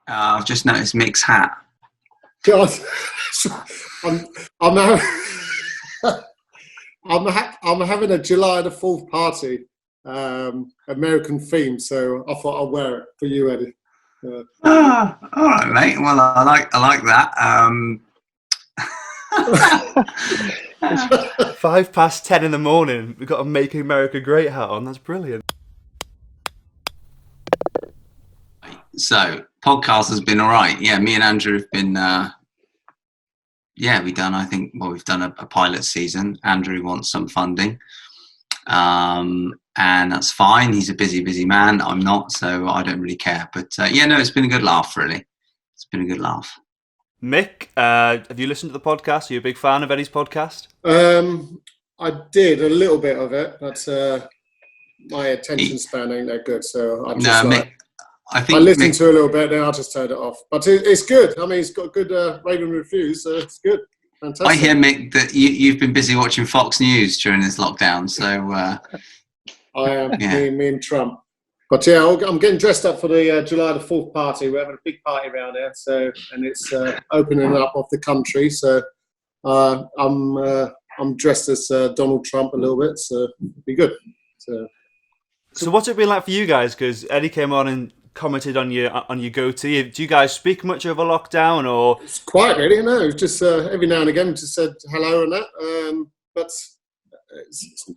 I've just noticed Mick's hat. God, I'm having a July the 4th party, American theme. So I thought I'll wear it for you, Eddie. All right, mate. Well, I like that. It's 10:05 in the morning. We've got a Make America Great hat on. That's brilliant. So, podcast has been all right. Yeah, me and Andrew have been. We've done. I think. Well, we've done a pilot season. Andrew wants some funding, and that's fine. He's a busy man. I'm not, so I don't really care. But it's been a good laugh. Really, it's been a good laugh. Mick, have you listened to the podcast? Are you a big fan of Eddie's podcast? I did a little bit of it, but my attention span ain't that good. So I just Mick, I listened to a little bit, then I just turned it off. But it's good. I mean, it's got good raving reviews, so it's good. Fantastic. I hear, Mick, that you've been busy watching Fox News during this lockdown. So I am. Me and Trump. But yeah, I'm getting dressed up for the July the 4th party. We're having a big party around there, and it's opening up of the country. So I'm dressed as Donald Trump a little bit, so it'll be good. So what's it been like for you guys? Because Eddie came on and commented on your goatee. Do you guys speak much over lockdown, or it's quiet really? No, it's just every now and again we just said hello and that. But it's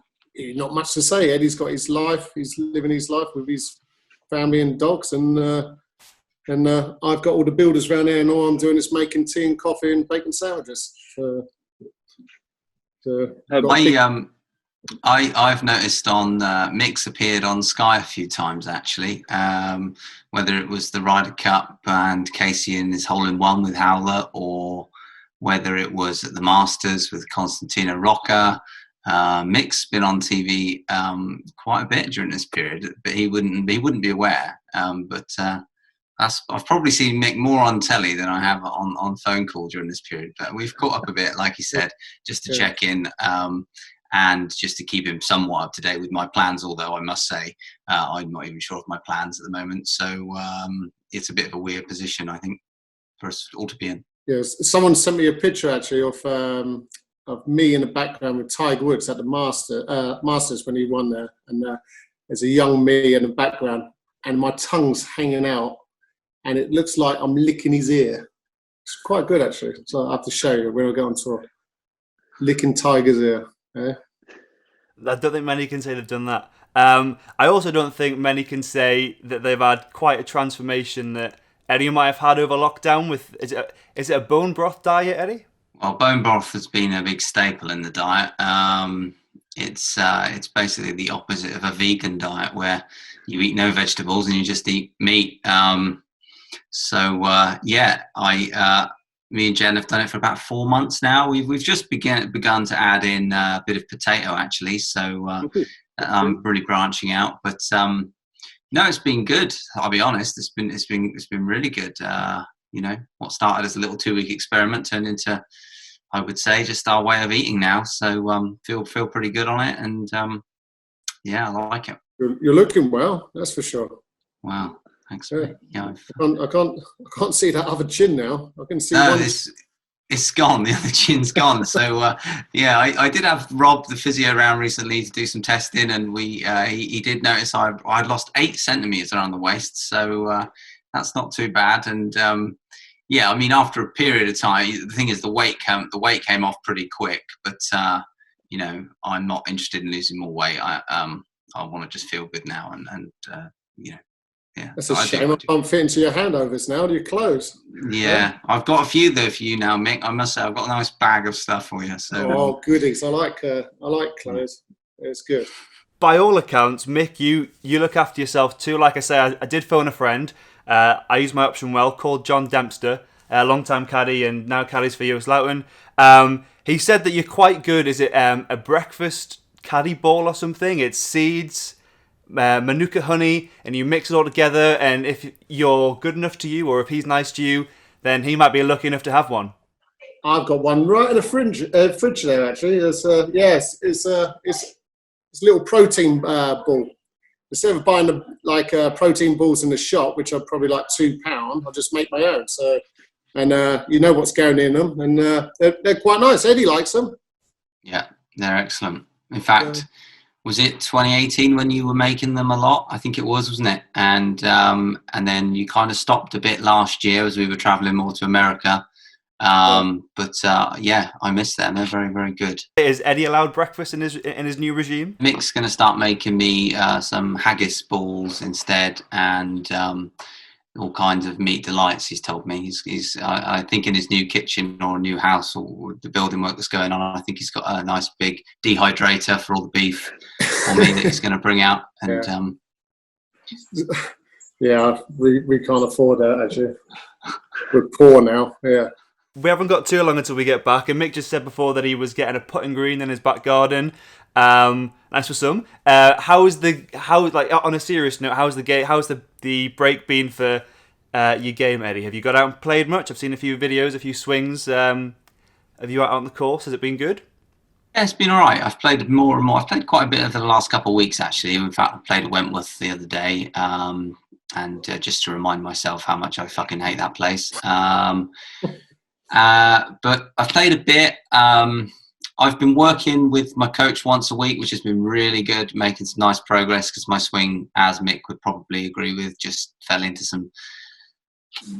not much to say. Eddie's got his life. He's living his life with his family and dogs, and I've got all the builders around here, and all I'm doing is making tea and coffee and bacon sandwiches. I've noticed on Mick's appeared on Sky a few times actually, whether it was the Ryder Cup and Casey in his hole-in-one with Howler, or whether it was at the Masters with Costantino Rocca. Mick's been on TV quite a bit during this period, but he wouldn't be aware. I've probably seen Mick more on telly than I have on phone call during this period. But we've caught up a bit, like he said, just to check in and just to keep him somewhat up to date with my plans. Although I must say, I'm not even sure of my plans at the moment. So it's a bit of a weird position, I think, for us all to be in. Yes, someone sent me a picture actually of me in the background with Tiger Woods at the Masters when he won there, and there's a young me in the background, and my tongue's hanging out, and it looks like I'm licking his ear. It's quite good actually. So I have to show you when I go on tour, licking Tiger's ear. Yeah? I don't think many can say they've done that. I also don't think many can say that they've had quite a transformation that Eddie might have had over lockdown. Is it a bone broth diet, Eddie? Well, bone broth has been a big staple in the diet. It's basically the opposite of a vegan diet where you eat no vegetables and you just eat meat. Me and Jen have done it for about 4 months now. We've just begun to add in a bit of potato actually. So I'm really branching out, but no, it's been good. I'll be honest. It's been really good. What started as a little 2-week experiment turned into, I would say, just our way of eating now. So feel pretty good on it, and I like it. You're looking well, that's for sure. Wow, thanks. Yeah, I can't see that other chin now. I can see one. It's gone. The other chin's gone. So I did have Rob, the physio, around recently to do some testing, and he did notice I'd lost 8 centimeters around the waist. So that's not too bad. And after a period of time, the thing is the weight came off pretty quick. But I'm not interested in losing more weight. I want to just feel good now, and. Yeah, that's a shame. I can't fit into your handovers now. Do your clothes? Yeah, I've got a few there for you now, Mick. I must say, I've got a nice bag of stuff for you. So, goodies! I like clothes. It's good. By all accounts, Mick, you look after yourself too. Like I say, I did phone a friend. I used my option well. Called John Dempster, a long-time caddy, and now caddies for US Loughton. He said that you're quite good. Is it a breakfast caddy ball or something? It's seeds, manuka honey, and you mix it all together, and if you're good enough to you, or if he's nice to you, then he might be lucky enough to have one. I've got one right in the fridge there actually. It's a little protein ball. instead of buying the protein balls in the shop, which are probably like £2, I just make my own. So, and you know what's going in them, and they're quite nice. Eddie likes them. Yeah, they're excellent. In fact, was it 2018 when you were making them a lot? I think it was, wasn't it? And then you kind of stopped a bit last year as we were traveling more to America. But I miss them. They're very, very good. Is Eddie allowed breakfast in his new regime? Mick's going to start making me some haggis balls instead, and all kinds of meat delights. He's told me he's I think in his new kitchen or new house or the building work that's going on, I think he's got a nice big dehydrator for all the beef for me that he's going to bring out. And we can't afford that actually. We're poor now. Yeah. We haven't got too long until we get back, and Mick just said before that he was getting a putting green in his back garden. Nice for some. On a serious note, how's the break been for your game, Eddie? Have you got out and played much? I've seen a few videos, a few swings. Have you out on the course? Has it been good? Yeah, it's been all right. I've played more and more. I've played quite a bit over the last couple of weeks, actually. In fact, I played at Wentworth the other day, and just to remind myself how much I fucking hate that place. But I've played a bit. I've been working with my coach once a week, which has been really good, making some nice progress because my swing, as Mick would probably agree with, just fell into some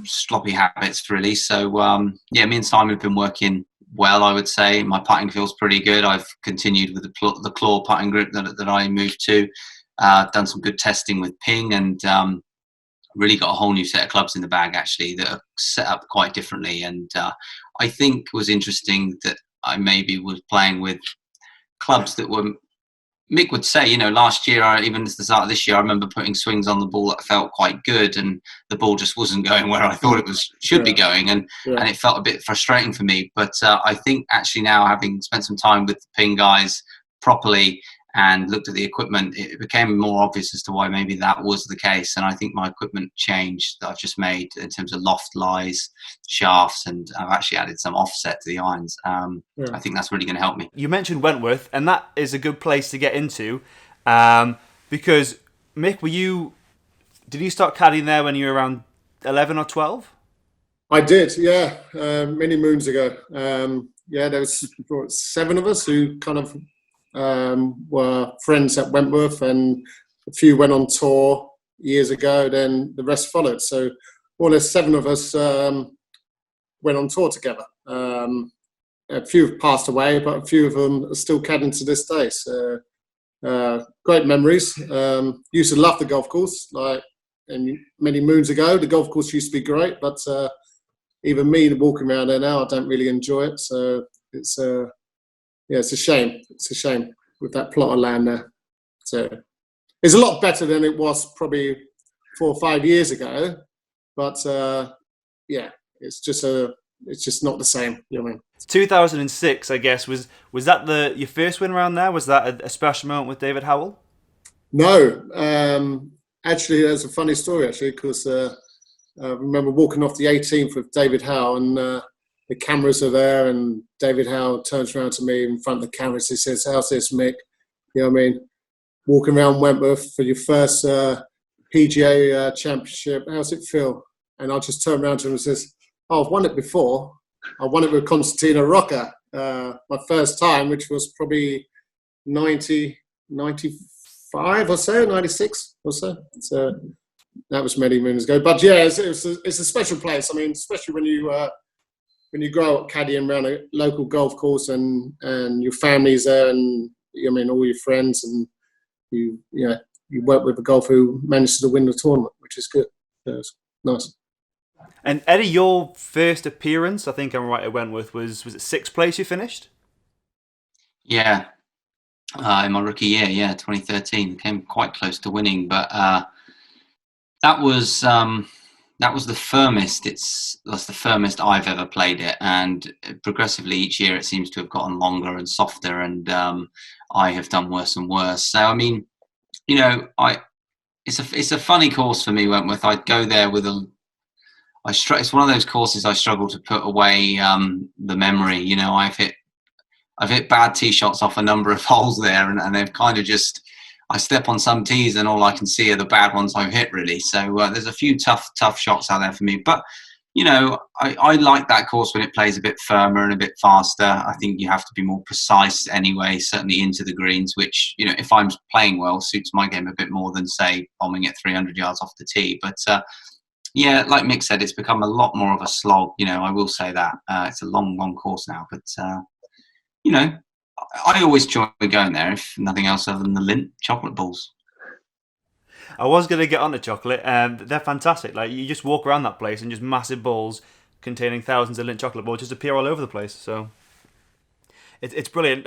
sloppy habits, really. So, me and Simon have been working well, I would say. My putting feels pretty good. I've continued with the claw putting grip that I moved to. Done some good testing with Ping, and really got a whole new set of clubs in the bag, actually, that are set up quite differently. And I think it was interesting that I maybe was playing with clubs that were, Mick would say, last year, or even at the start of this year, I remember putting swings on the ball that felt quite good, and the ball just wasn't going where I thought it should be going, and it felt a bit frustrating for me. But I think actually now, having spent some time with the Ping guys properly and looked at the equipment, it became more obvious as to why maybe that was the case. And I think my equipment change that I've just made in terms of loft lies, shafts, and I've actually added some offset to the irons. I think that's really going to help me. You mentioned Wentworth, and that is a good place to get into, because Mick, did you start caddying there when you were around 11 or 12? I did, yeah, many moons ago. There was 7 of us who kind of were friends at Wentworth, and a few went on tour years ago, then the rest followed. So all the 7 of us went on tour together. A few have passed away, but a few of them are still caddying to this day. So great memories. Used to love the golf course, and many moons ago, the golf course used to be great, but even me walking around there now, I don't really enjoy it. So it's it's a shame. It's a shame with that plot of land there. So it's a lot better than it was probably 4 or 5 years ago. But it's just not the same. You know what I mean? 2006, I guess, was that your first win around there? Was that a special moment with David Howell? No, actually, there's a funny story actually, because I remember walking off the 18th with David Howell, and the cameras are there, and David Howell turns around to me in front of the cameras. He says, "How's this, Mick? You know what I mean? Walking around Wentworth for your first PGA championship. How's it feel?" And I just turned around to him and says, "Oh, I've won it before. I won it with Costantino Rocca, my first time, which was probably 95 or so, 96 or so. So that was many moons ago. But yeah, it's a special place. I mean, especially when you grow up caddying around a local golf course, and your family's there, and all your friends, and you work with a golfer who manages to win the tournament, which is good. So it's nice. And Eddie, your first appearance, I think I'm right, at Wentworth, was it 6th place you finished? Yeah, in my rookie year, 2013, came quite close to winning, but that was the firmest. That's the firmest I've ever played it, and progressively each year it seems to have gotten longer and softer, and I have done worse and worse. So I mean, it's a funny course for me, Wentworth. I'd go there with it's one of those courses I struggle to put away the memory. I've hit bad tee shots off a number of holes there, and they've kind of just, I step on some tees and all I can see are the bad ones I've hit, really. So there's a few tough shots out there for me. But, I like that course when it plays a bit firmer and a bit faster. I think you have to be more precise anyway, certainly into the greens, which, if I'm playing well, suits my game a bit more than, say, bombing it 300 yards off the tee. But, yeah, like Mick said, it's become a lot more of a slog. I will say that. It's a long, long course now. But, I always enjoy going there, if nothing else other than the Lindt chocolate balls. I was going to get on the chocolate. They're fantastic. Like, you just walk around that place and just massive balls containing thousands of Lindt chocolate balls just appear all over the place. So it's brilliant.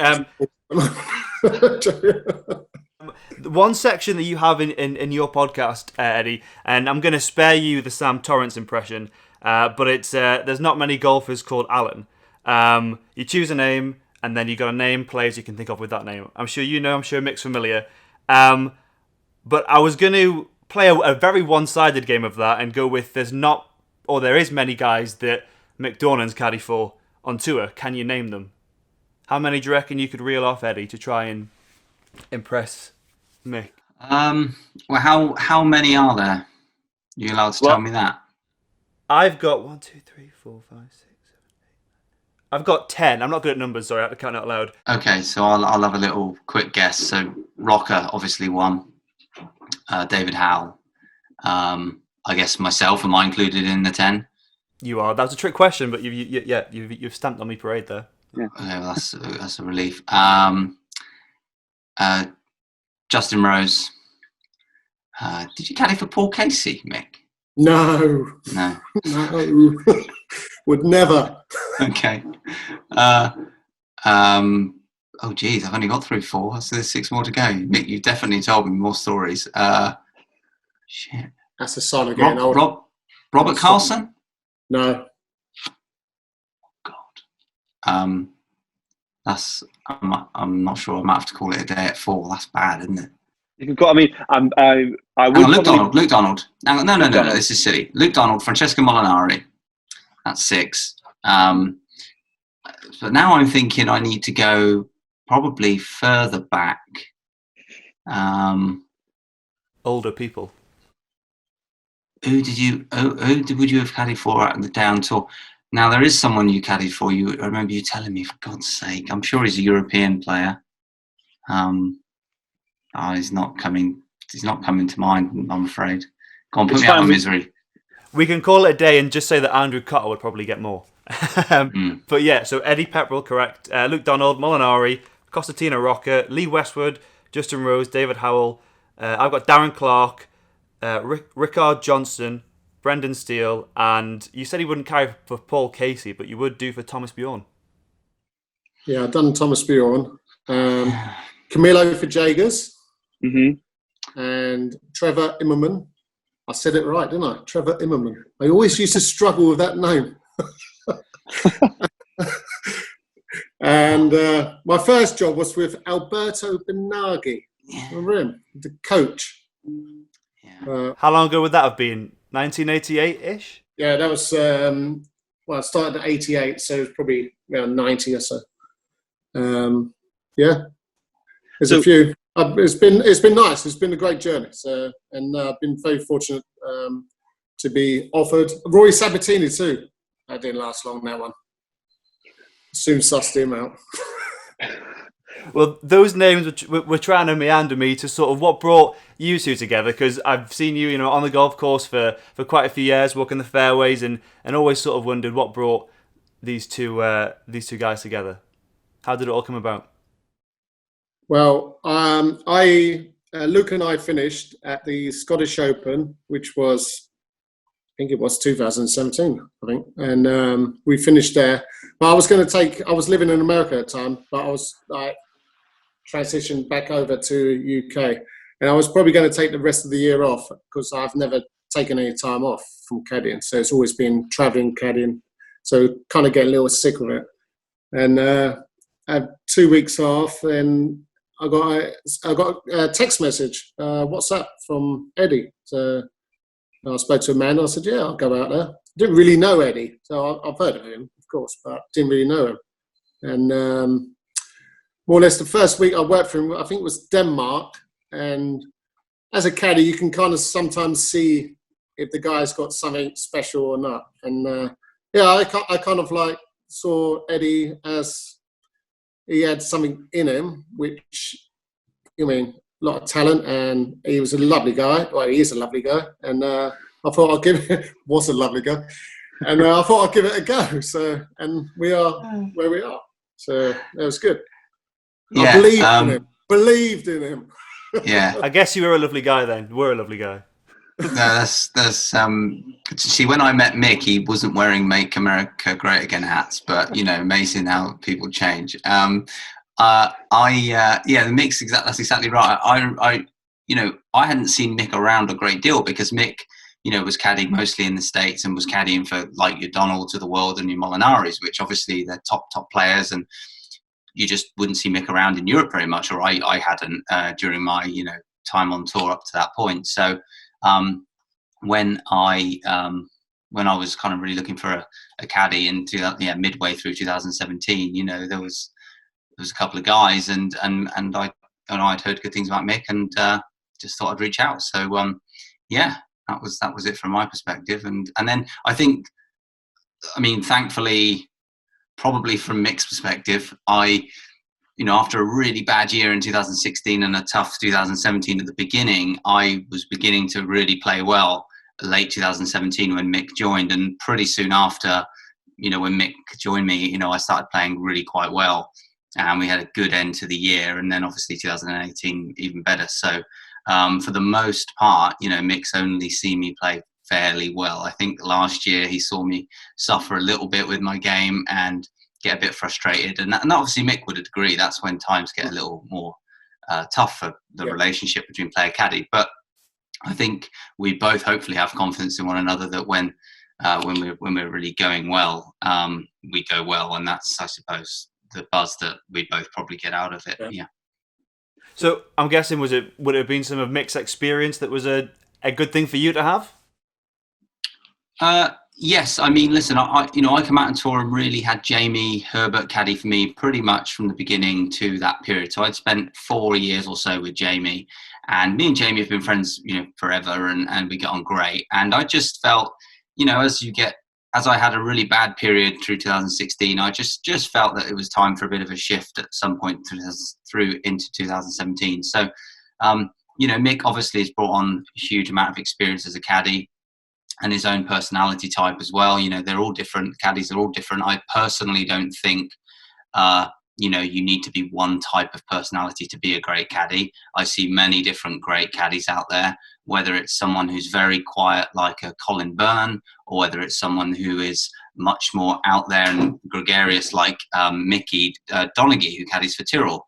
One section that you have in your podcast, Eddie, and I'm going to spare you the Sam Torrance impression, but it's there's not many golfers called Alan. You choose a name, and then you got to name players you can think of with that name. I'm sure I'm sure Mick's familiar. But I was going to play a very one-sided game of that and go with there is many guys that Mick Doran's caddy for on tour. Can you name them? How many do you reckon you could reel off, Eddie, to try and impress Mick? Well, how many are there? You allowed to tell me that? I've got 1, 2, 3, 4, 5, 6, 7, 8. I've got 10. I'm not good at numbers, sorry, I have to count out loud. Okay, so I'll have a little quick guess. So Rocca, obviously one. David Howell. I guess myself, am I included in the 10? You are. That was a trick question, but you've stamped on me parade there. Yeah. Okay, well, that's a relief. Justin Rose. Did you caddy for Paul Casey, Mick? No. Would never. Okay. Oh, geez, I've only got through 4, so there's 6 more to go. Mick, you've definitely told me more stories. Shit. That's a sign of getting old. Robert Carlson? No. God. I'm not sure. I might have to call it a day at 4. That's bad, isn't it? You can call. I mean, I would. Luke Donald. No. This is silly. Luke Donald, Francesco Molinari. That's 6. But now I'm thinking I need to go probably further back. Older people. Who would you have caddied for at the Down Tour? Now there is someone you caddied for. I remember you telling me, for God's sake. I'm sure he's a European player. He's not coming to mind, I'm afraid. Go on, put me out of misery. We can call it a day and just say that Andrew Cotter would probably get more. But yeah, so Eddie Pepperell, correct. Luke Donald, Molinari, Costantino Rocca, Lee Westwood, Justin Rose, David Howell. I've got Darren Clark, Rickard Johnson, Brendan Steele, and you said he wouldn't carry for Paul Casey, but you would do for Thomas Bjorn. Yeah, I've done Thomas Bjorn. Camilo Fajagers. Mm-hmm. And Trevor Immerman. I said it right, didn't I? Trevor Immerman. I always used to struggle with that name. And my first job was with Alberto Benaghi. Remember him? The coach. Yeah. How long ago would that have been? 1988-ish? Yeah, that was, I started at 88, so it was probably around 90 or so. Yeah. There's a few. It's been nice. It's been a great journey. So, and I've been very fortunate to be offered. Roy Sabatini too. That didn't last long, that one. Soon sussed him out. Well, those names were trying to meander me to sort of what brought you two together, because I've seen you, on the golf course for quite a few years, walking the fairways, and always sort of wondered what brought these two guys together. How did it all come about? Well, Luke and I finished at the Scottish Open, which was, I think it was 2017, and we finished there. But I was living in America at the time, but I was transitioned back over to UK, and I was probably going to take the rest of the year off because I've never taken any time off from caddying, so it's always been travelling caddying, so kind of get a little sick of it. And I had 2 weeks off, and I got a text message, WhatsApp from Eddie. So I spoke to a man. I said, "Yeah, I'll go out there." Didn't really know Eddie, so I've heard of him, of course, but didn't really know him. And more or less the first week I worked for him, I think it was Denmark, And as a caddy, you can kind of sometimes see if the guy's got something special or not. And I kind of like saw Eddie as he had something in him, which, I mean, a lot of talent, and he was a lovely guy. Well, he is a lovely guy, and I thought I'd give it. Was a lovely guy, and I thought I'd give it a go. So, and we are where we are. So that was good. Yeah, I believed in him. Yeah, I guess you were a lovely guy then. We're a lovely guy. No, that's see, when I met Mick, he wasn't wearing "Make America Great Again" hats, but amazing how people change. The Mick's that's exactly right. I hadn't seen Mick around a great deal because Mick, was caddying mostly in the States and was caddying for like your Donalds of the world and your Molinaris, which obviously they're top players, and you just wouldn't see Mick around in Europe very much, or I hadn't during my time on tour up to that point. So when I was kind of really looking for a caddy in midway through 2017, there was a couple of guys, and I'd heard good things about Mick, and just thought I'd reach out. So that was it from my perspective, and then I think, thankfully, probably from Mick's perspective, after a really bad year in 2016 and a tough 2017 at the beginning, I was beginning to really play well late 2017 when Mick joined, and pretty soon after, when Mick joined me, I started playing really quite well, and we had a good end to the year, and then obviously 2018 even better. So for the most part, Mick's only seen me play fairly well. I think last year he saw me suffer a little bit with my game and get a bit frustrated, and obviously Mick would agree. That's when times get a little more tough for the relationship between player caddy. But I think we both hopefully have confidence in one another that when we're really going well, we go well, and that's, I suppose, the buzz that we both probably get out of it. Yeah. So I'm guessing would it have been some of Mick's experience that was a good thing for you to have? Yes, listen, I come out on tour and really had Jamie Herbert caddy for me pretty much from the beginning to that period. So I'd spent 4 years or so with Jamie, and me and Jamie have been friends, forever, and we get on great. And I just felt, as I had a really bad period through 2016, I just felt that it was time for a bit of a shift at some point through into 2017. So, Mick obviously has brought on a huge amount of experience as a caddy, and his own personality type as well. They're all different. Caddies are all different. I personally don't think, you need to be one type of personality to be a great caddy. I see many different great caddies out there, whether it's someone who's very quiet like a Colin Byrne, or whether it's someone who is much more out there and gregarious like Mickey Donaghy, who caddies for Tyrrell.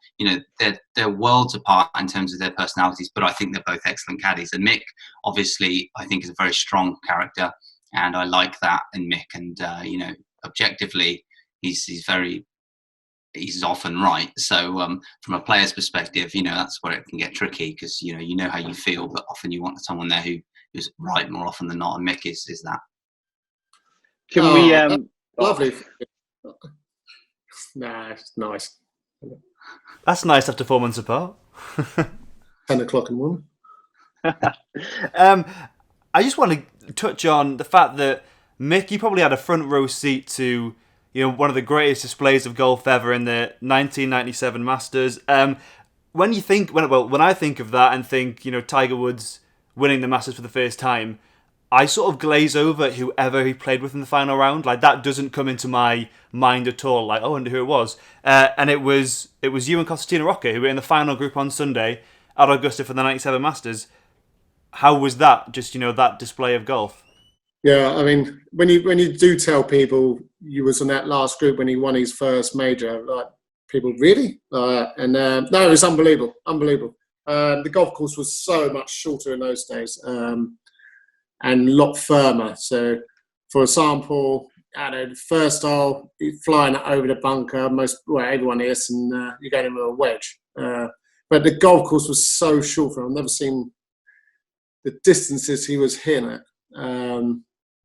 They're worlds apart in terms of their personalities, but I think they're both excellent caddies. And Mick, obviously, I think is a very strong character, and I like that in Mick. And objectively, he's often right. So from a player's perspective, that's where it can get tricky, because you know how you feel, but often you want someone there who's right more often than not, and Mick is that. Can we lovely. Nah, it's nice. That's nice after 4 months apart. 10 o'clock in the morning. I just want to touch on the fact that Mick, you probably had a front row seat to one of the greatest displays of golf ever in the 1997 Masters. When I think of that and think Tiger Woods winning the Masters for the first time, I sort of glaze over whoever he played with in the final round. Like, that doesn't come into my mind at all. Like, I wonder who it was. And it was you and Costantino Rocca who were in the final group on Sunday at Augusta for the 97 Masters. How was that? Just that display of golf. Yeah, when you do tell people you was in that last group when he won his first major, like, people really, no, it was unbelievable. The golf course was so much shorter in those days, and a lot firmer. So, for example, the first hole, flying over the bunker, everyone is, and you're going in with a wedge. But the golf course was so short for him. I've never seen the distances he was hitting at.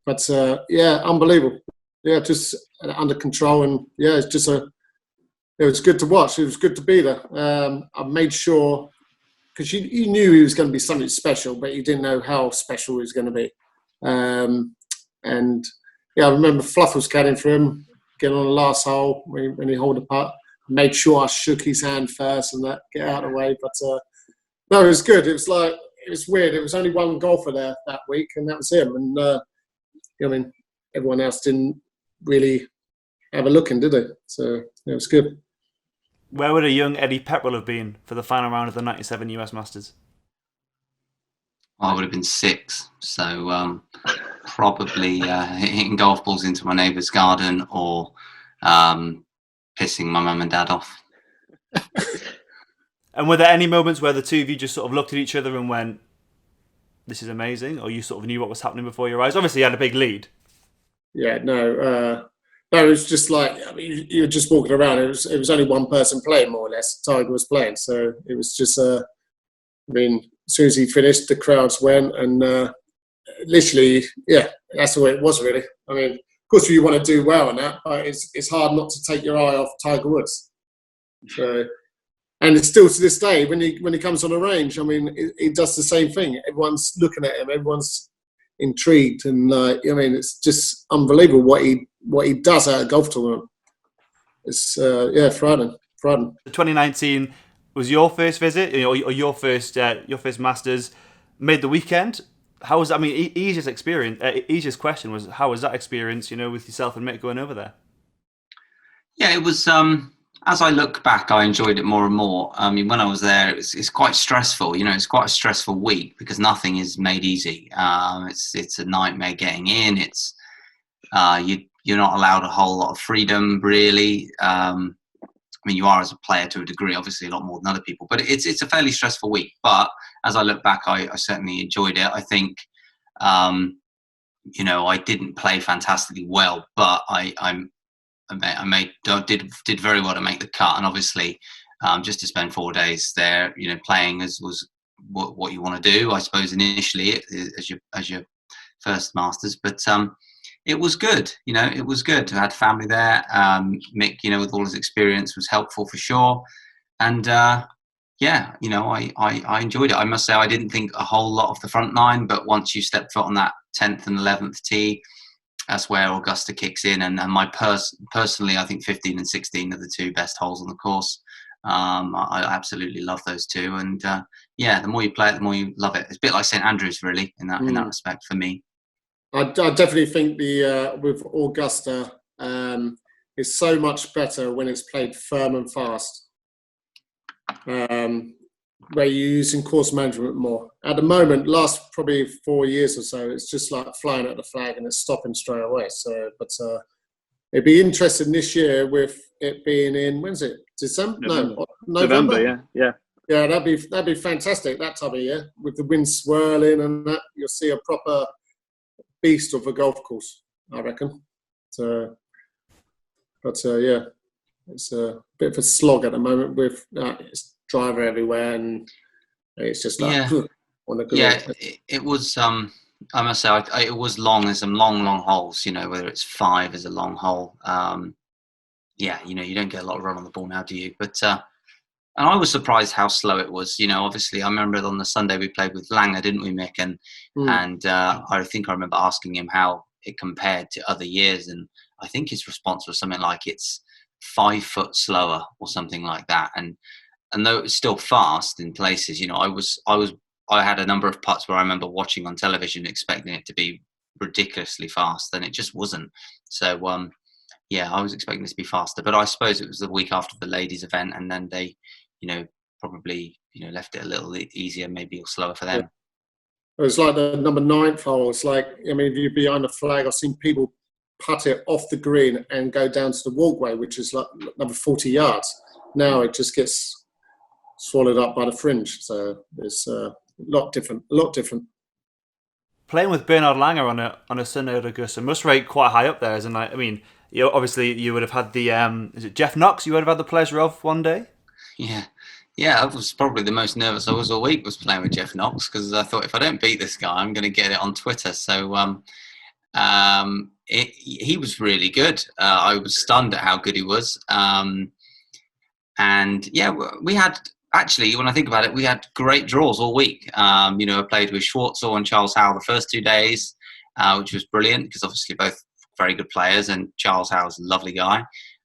But unbelievable. Yeah, just under control, and it was good to watch. It was good to be there. I made sure because you knew he was going to be something special, but you didn't know how special he was going to be. And yeah, I remember Fluff was caddying for him, getting on the last hole when he held the putt. Made sure I shook his hand first and that, get out of the way. But no, it was good. It was weird. It was only one golfer there that week, and that was him. And I mean, everyone else didn't really have a look in, did they? So it was good. Where would a young Eddie Pepperell have been for the final round of the 97 US Masters? I would have been 6, so probably hitting golf balls into my neighbour's garden or pissing my mum and dad off. And were there any moments where the two of you just sort of looked at each other and went, this is amazing, or you sort of knew what was happening before your eyes? Obviously, you had a big lead. Yeah, no, it was just like, I mean, you were just walking around. It was only one person playing, more or less. Tiger was playing, so it was just. I mean, as soon as he finished, the crowds went, and literally, yeah, that's the way it was, really. I mean, of course, you want to do well in that, but it's hard not to take your eye off Tiger Woods. So, and it's still to this day when he comes on the range. I mean, he does the same thing. Everyone's looking at him. Everyone's intrigued, and I mean, it's just unbelievable what he does at a golf tournament. It's frightening. 2019 was your first visit, or your first Masters. Made the weekend. How was that? I mean, easiest experience. Easiest question was, how was that experience? With yourself and Mick going over there. Yeah, it was. As I look back, I enjoyed it more and more. I mean, when I was there, it's quite stressful. It's quite a stressful week because nothing is made easy. It's a nightmare getting in. It's you're not allowed a whole lot of freedom, really. I mean, you are as a player to a degree, obviously a lot more than other people, but it's a fairly stressful week. But as I look back, I certainly enjoyed it. I think, I didn't play fantastically well, but I did very well to make the cut, and obviously, just to spend 4 days there, playing was what you want to do, I suppose, initially as your first Masters, but it was good. It was good. I had family there. Mick, with all his experience, was helpful for sure, and I enjoyed it. I must say, I didn't think a whole lot of the front nine, but once you step foot on that 10th and 11th tee, that's where Augusta kicks in, and my personally, I think 15 and 16 are the two best holes on the course. I absolutely love those two, and the more you play it, the more you love it. It's a bit like St Andrews, really, in that respect for me. I definitely think the with Augusta is so much better when it's played firm and fast, where you're using course management more. At the moment, last probably 4 years or so, it's just like flying at the flag and it's stopping straight away. So, but it'd be interesting this year with it being in, when's it? December? No, November. Yeah. Yeah, that'd be fantastic that time of year with the wind swirling and that. You'll see a proper beast of a golf course, I reckon. So, but it's a bit of a slog at the moment with it's driver everywhere, and it's just like it was. I must say, it was long. There's some long holes. Whether it's 5 is a long hole. You don't get a lot of run on the ball now, do you? But and I was surprised how slow it was. Obviously, I remember on the Sunday we played with Langer, didn't we, Mick? And I think I remember asking him how it compared to other years, and I think his response was something like it's 5 foot slower or something like that. And though it was still fast in places, I had a number of putts where I remember watching on television expecting it to be ridiculously fast, and it just wasn't. So I was expecting it to be faster, but I suppose it was the week after the ladies' event, and then they, probably left it a little easier, maybe, or slower for them. It was like the number 9th hole. It's like, I mean, if you're behind the flag, I've seen people putt it off the green and go down to the walkway, which is like another 40 yards. Now it just gets swallowed up by the fringe. So it's a lot different. Playing with Bernard Langer on a Sunday at Augusta must rate quite high up there, isn't it? I mean, obviously you would have had the is it Jeff Knox you would have had the pleasure of one day? Yeah, I was probably the most nervous I was all week was playing with Jeff Knox, because I thought if I don't beat this guy, I'm going to get it on Twitter. So he was really good. I was stunned at how good he was. And yeah, we had actually, when I think about it, we had great draws all week. I played with Schwartzel and Charles Howe the first 2 days, which was brilliant because obviously both very good players, and Charles Howe's a lovely guy.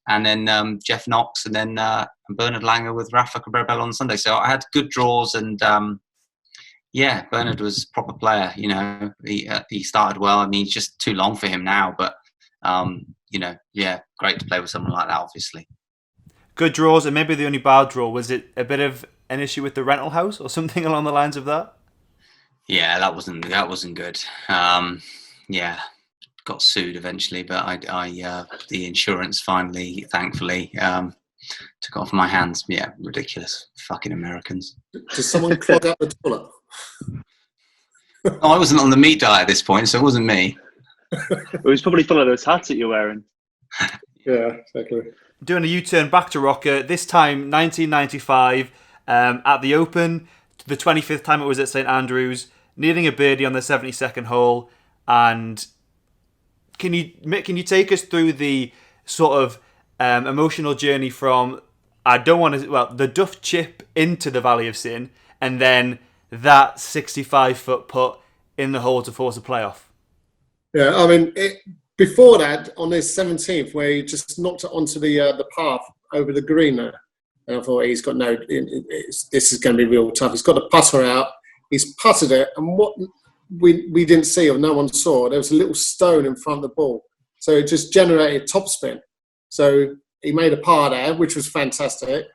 And then Jeff Knox, and then Bernard Langer with Rafa Cabrera on Sunday. So I had good draws, and Bernard was a proper player. He started well. I mean, it's just too long for him now, but great to play with someone like that, obviously. Good draws, and maybe the only bad draw, was it a bit of an issue with the rental house or something along the lines of that? Yeah, that wasn't good. Got sued eventually, but I the insurance finally, thankfully, took off my hands. Yeah, ridiculous, fucking Americans. Did someone clog up the toilet? I wasn't on the meat diet at this point, so it wasn't me. It was probably full of those hats that you're wearing. Yeah, exactly. Doing a U-turn back to Rocca, this time 1995, at the Open, the 25th time it was at St Andrews, needing a birdie on the 72nd hole. And Mick, can you take us through the sort of emotional journey from the duff chip into the Valley of Sin, and then that 65-foot putt in the hole to force a playoff? Yeah, I mean, before that, on this 17th, where he just knocked it onto the path over the green there, and I thought, he's got this is going to be real tough. He's got the putter out, he's putted it, and what we didn't see, or no one saw, there was a little stone in front of the ball. So it just generated topspin. So he made a par there, which was fantastic.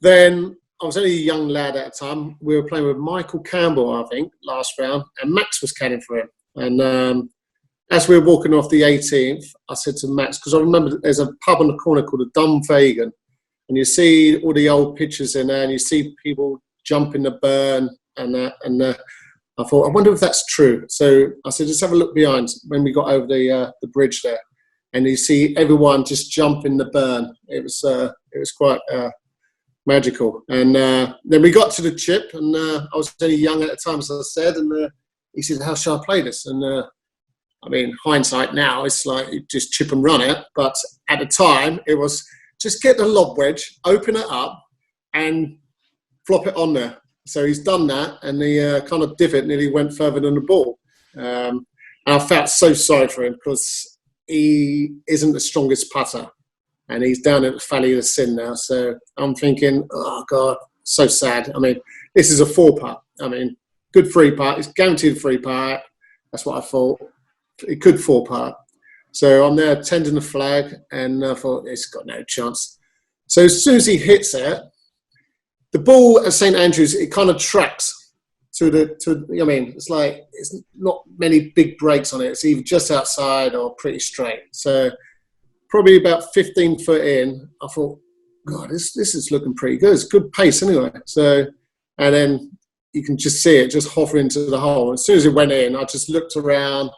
Then I was only a young lad at the time. We were playing with Michael Campbell, I think, last round, and Max was caddying for him. And as we were walking off the 18th, I said to Max, because I remember there's a pub on the corner called the Dunvegan, and you see all the old pictures in there, and you see people jump in the burn, and I thought, I wonder if that's true. So I said, just have a look behind when we got over the bridge there, and you see everyone just jump in the burn. It was quite magical. And then we got to the chip, and I was only young at the time, as I said, and he said, how shall I play this? And I mean, hindsight now, it's like you just chip and run it. But at the time, it was just get the lob wedge, open it up, and flop it on there. So he's done that, and the kind of divot nearly went further than the ball. And I felt so sorry for him because he isn't the strongest putter, and he's down at the Valley of Sin now. So I'm thinking, oh, God, so sad. I mean, this is a 4-putt. I mean, good 3-putt. It's guaranteed 3-putt. That's what I thought. It could 4-putt. So I'm there tending the flag, and I thought, it's got no chance. So as soon as he hits it, the ball at St Andrews, it kind of tracks it's like, it's not many big breaks on it. It's either just outside or pretty straight. So probably about 15 foot in, I thought, God, this is looking pretty good. It's good pace anyway. So, and then you can just see it just hover into the hole. As soon as it went in, I just looked around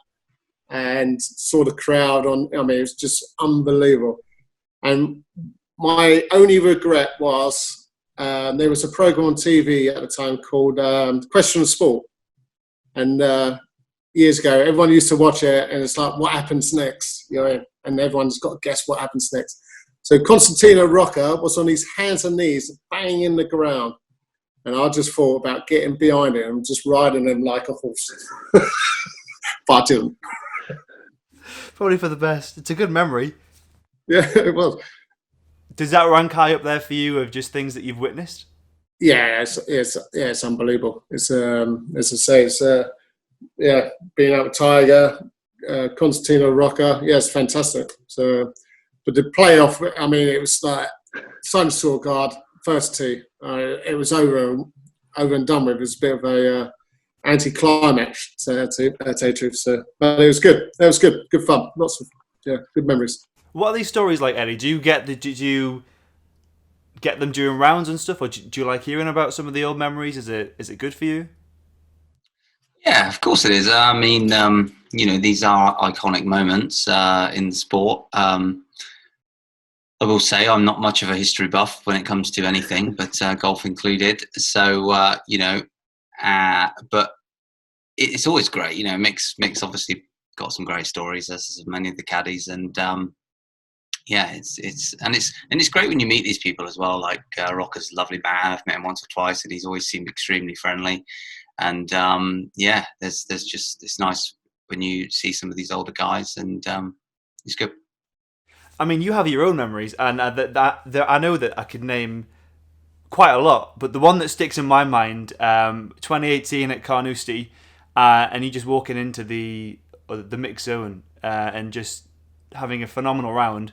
and saw the crowd it was just unbelievable. And my only regret was, there was a program on TV at the time called Question of Sport. And years ago, everyone used to watch it, and it's like, what happens next? And everyone's got to guess what happens next. So Costantino Rocca was on his hands and knees, banging the ground. And I just thought about getting behind him and just riding him like a horse. But I didn't. Probably for the best. It's a good memory. Yeah, it was. Does that rank high up there for you of just things that you've witnessed? Yeah, it's unbelievable. It's as I say, it's being out with Tiger, Costantino Rocca. Yeah, it's fantastic. So, but the playoff, I mean, it was like Simon Sorgard, first tee. It was over and done with. It was a bit of a anti-climax, to tell you the truth. So, but it was good. It was good. Good fun. Lots of good memories. What are these stories like, Eddie? Did you get them during rounds and stuff, or do you like hearing about some of the old memories? Is it good for you? Yeah, of course it is. I mean, these are iconic moments in the sport. I will say I'm not much of a history buff when it comes to anything, but golf included. So, but it's always great. Mick's obviously got some great stories, as many of the caddies, and yeah, it's great when you meet these people as well. Like Rocca's a lovely man. I've met him once or twice, and he's always seemed extremely friendly. And there's just it's nice when you see some of these older guys, and it's good. I mean, you have your own memories, and I know that I could name quite a lot, but the one that sticks in my mind, 2018 at Carnoustie, and you just walking into the mixed zone and just having a phenomenal round,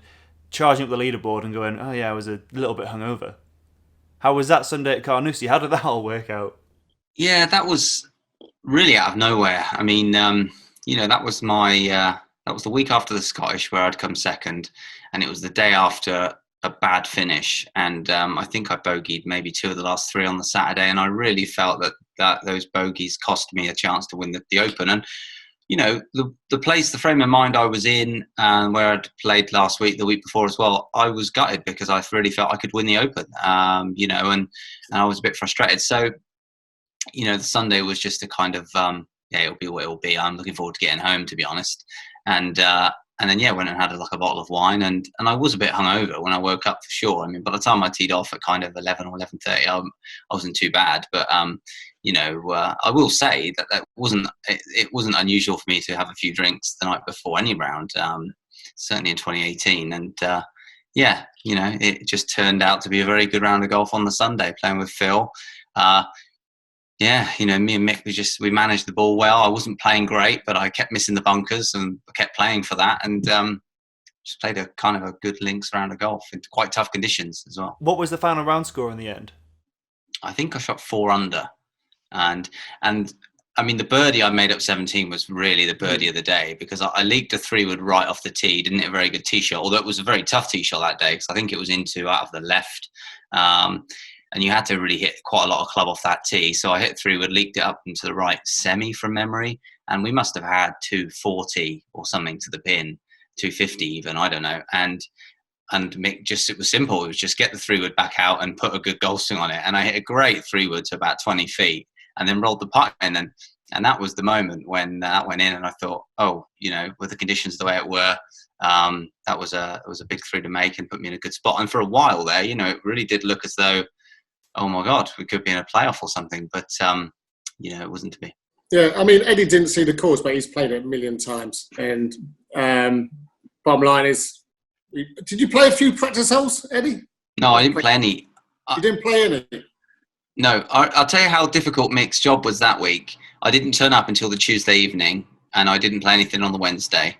charging up the leaderboard and going, oh yeah, I was a little bit hungover. How was that Sunday at Carnoustie? How did that all work out? Yeah, that was really out of nowhere. I mean, that was that was the week after the Scottish where I'd come second, and it was the day after a bad finish. And I think I bogeyed maybe 2 of the last 3 on the Saturday, and I really felt that those bogeys cost me a chance to win the Open. And the frame of mind I was in, where I'd played last week, the week before as well, I was gutted because I really felt I could win the Open, and I was a bit frustrated. So, the Sunday was just a kind of, it'll be what it'll be. I'm looking forward to getting home, to be honest. And then, went and had a bottle of wine, and I was a bit hungover when I woke up, for sure. I mean, by the time I teed off at kind of 11 or 11:30, I wasn't too bad. But, I will say that it wasn't unusual for me to have a few drinks the night before any round, certainly in 2018. And, it just turned out to be a very good round of golf on the Sunday, playing with Phil. Me and Mick, we managed the ball well. I wasn't playing great, but I kept missing the bunkers and kept playing for that, and just played a kind of a good links round of golf in quite tough conditions as well. What was the final round score in the end? I think I shot 4 under, and I mean, the birdie I made up 17 was really the birdie of the day, because I leaked a 3-wood right off the tee, didn't hit a very good tee shot, although it was a very tough tee shot that day, because I think it was into out of the left. And you had to really hit quite a lot of club off that tee. So I hit 3-wood, leaked it up into the right semi from memory. And we must have had 240 or something to the pin, 250 even, I don't know. And Mick it was simple. It was just get the 3-wood back out and put a good golf swing on it. And I hit a great 3-wood to about 20 feet and then rolled the putt in. And that was the moment when that went in. And I thought, with the conditions the way it were, that was a big 3 to make and put me in a good spot. And for a while there, it really did look as though, oh my God, we could be in a playoff or something. But, it wasn't to be. Yeah, I mean, Eddie didn't see the course, but he's played it a million times. And bottom line is, did you play a few practice holes, Eddie? No, I didn't play any. You didn't play any? No, I'll tell you how difficult Mick's job was that week. I didn't turn up until the Tuesday evening, and I didn't play anything on the Wednesday.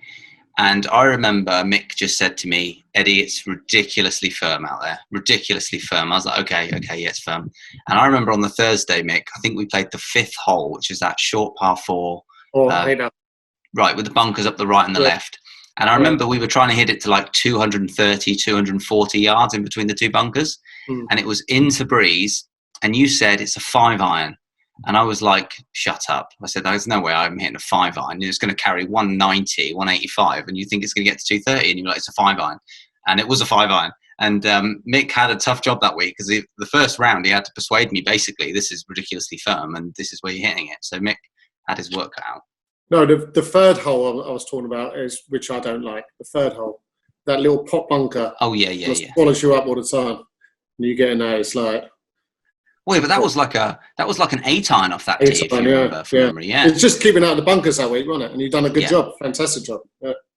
And I remember Mick just said to me, Eddie, it's ridiculously firm out there. Ridiculously firm. I was like, okay, yeah, it's firm. And I remember on the Thursday, Mick, I think we played the 5th hole, which is that short par 4. Right, with the bunkers up the right and the left. And I remember we were trying to hit it to like 230, 240 yards in between the 2 bunkers. And it was into breeze. And you said it's a 5-iron. And I was like, shut up. I said, there's no way I'm hitting a 5-iron. It's going to carry 190, 185, and you think it's going to get to 230, and you're like, it's a 5-iron. And it was a 5-iron. And Mick had a tough job that week, because the first round he had to persuade me, basically, this is ridiculously firm, and this is where you're hitting it. So Mick had his work cut out. No, the 3rd hole I was talking about is, which I don't like, the 3rd hole. That little pot bunker. Oh, yeah. Swallows you up all the time. And you get in there, it's like... Well, but that was like an 8-iron off that tee, if you remember, from memory. Yeah, it's just keeping out of the bunkers that week, wasn't it? And you've done a good job, fantastic job.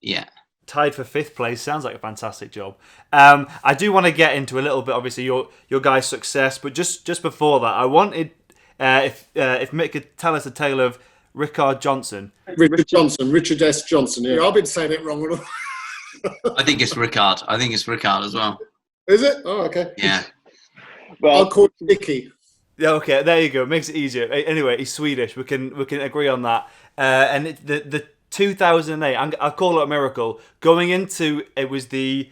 Yeah. Tied for 5th place sounds like a fantastic job. I do want to get into a little bit, obviously, your guys' success, but just before that, I wanted if Mick could tell us a tale of Richard Johnson. Richard S. Johnson. Yeah, I've been saying it wrong. I think it's Ricard. I think it's Ricard as well. Is it? Oh, okay. Yeah. Well, I'll call it Nicky. Yeah, okay, there you go. Makes it easier. Anyway, he's Swedish. We can agree on that. And the 2008, I'll call it a miracle. Going into it was the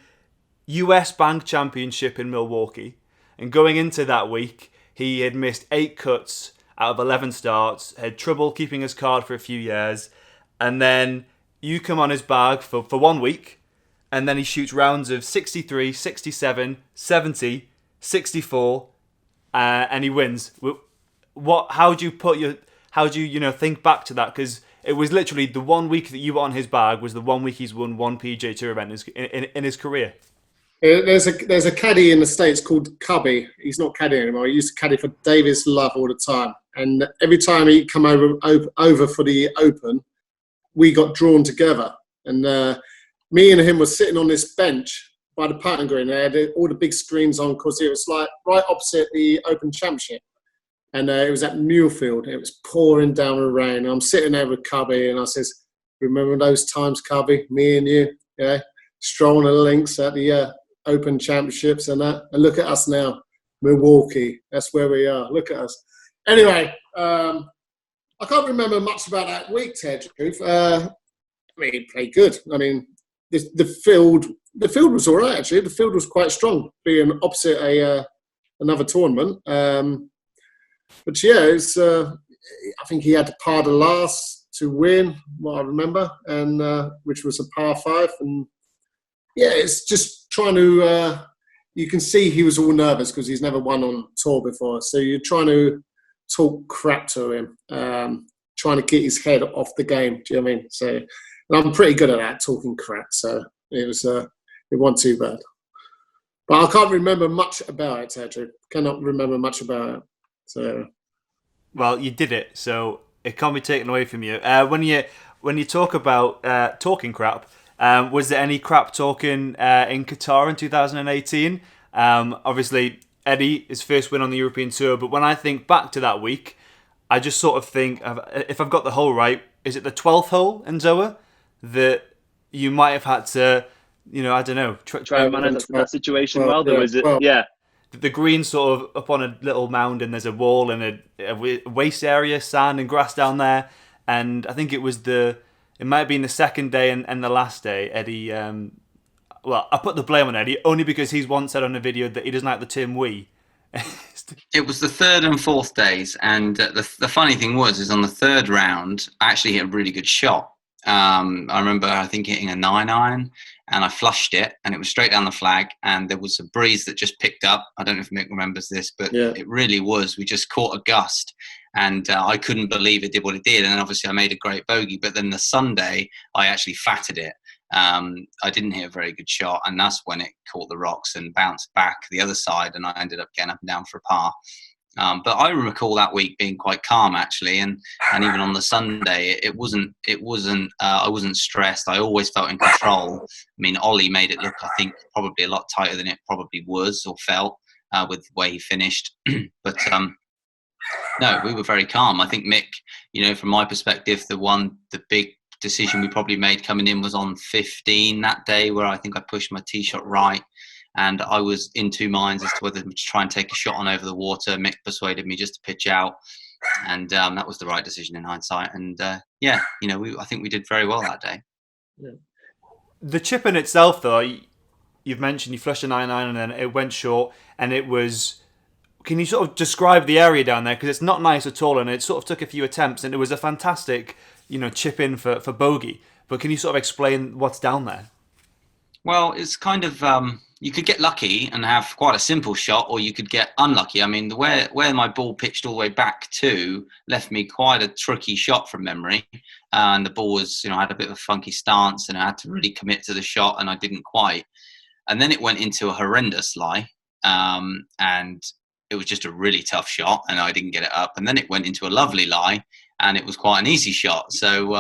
US Bank Championship in Milwaukee, and going into that week, he had missed 8 cuts out of 11 starts. Had trouble keeping his card for a few years, and then you come on his bag for 1 week, and then he shoots rounds of 63, 67, 70, 64. And he wins. How do you think back to that? Because it was literally the 1 week that you were on his bag was the 1 week he's won one PGA Tour event in his career. There's a caddy in the States called Cubby. He's not caddy anymore. He used to caddy for Davis Love all the time. And every time he'd come over for the Open, we got drawn together. And me and him were sitting on this bench by the putting green. They had all the big screens on because it was like right opposite the Open Championship. And it was at Muirfield. It was pouring down with rain. And I'm sitting there with Cubby and I says, remember those times, Cubby, me and you, yeah, strolling the links at the Open Championships and that. And look at us now, Milwaukee. That's where we are. Look at us. Anyway, I can't remember much about that week, Ted. I mean, he played good. I mean, the field was all right, actually. The field was quite strong, being opposite another tournament. But yeah, it's, I think he had to par the last to win, what I remember, and which was a par 5. And yeah, it's just trying to. You can see he was all nervous because he's never won on tour before. So you're trying to talk crap to him, trying to get his head off the game. Do you know what I mean? So and I'm pretty good at that, talking crap. So it wasn't too bad. But I can't remember much about it, Cedric. Cannot remember much about it. So, well, you did it, so it can't be taken away from you. When you talk about talking crap, was there any crap talking in Qatar in 2018? Obviously, Eddie, his first win on the European Tour, but when I think back to that week, I just sort of think, if I've got the hole right, is it the 12th hole in Zoa that you might have had to, I don't know, try and manage that situation well? There was it, yeah. The green's sort of up on a little mound and there's a wall and a waste area, sand and grass down there. And I think it might have been the second day and the last day, Eddie, well, I put the blame on Eddie only because he's once said on a video that he doesn't like the term we. It was the third and fourth days. And the funny thing is on the third round, I actually hit a really good shot. I remember, I think, hitting a 9-iron. And I flushed it, and it was straight down the flag, and there was a breeze that just picked up. I don't know if Mick remembers this, but It really was. We just caught a gust, and I couldn't believe it did what it did. And then obviously I made a great bogey, but then the Sunday, I actually fatted it. I didn't hit a very good shot, and that's when it caught the rocks and bounced back the other side, and I ended up getting up and down for a par. But I recall that week being quite calm, actually, and even on the Sunday, it wasn't. I wasn't stressed. I always felt in control. I mean, Ollie made it look, I think, probably a lot tighter than it probably was or felt with the way he finished. But no, we were very calm. I think Mick, from my perspective, the big decision we probably made coming in was on 15 that day, where I think I pushed my tee shot right. And I was in two minds as to whether to try and take a shot on over the water. Mick persuaded me just to pitch out. And that was the right decision in hindsight. And I think we did very well that day. Yeah. The chip in itself, though, you've mentioned you flushed a 9-iron and then it went short. And it was... Can you sort of describe the area down there? Because it's not nice at all. And it sort of took a few attempts. And it was a fantastic, chip in for bogey. But can you sort of explain what's down there? Well, it's kind of... you could get lucky and have quite a simple shot, or you could get unlucky. I mean, where my ball pitched all the way back to left me quite a tricky shot from memory. And the ball was, I had a bit of a funky stance and I had to really commit to the shot and I didn't quite. And then it went into a horrendous lie. And it was just a really tough shot and I didn't get it up. And then it went into a lovely lie and it was quite an easy shot. So,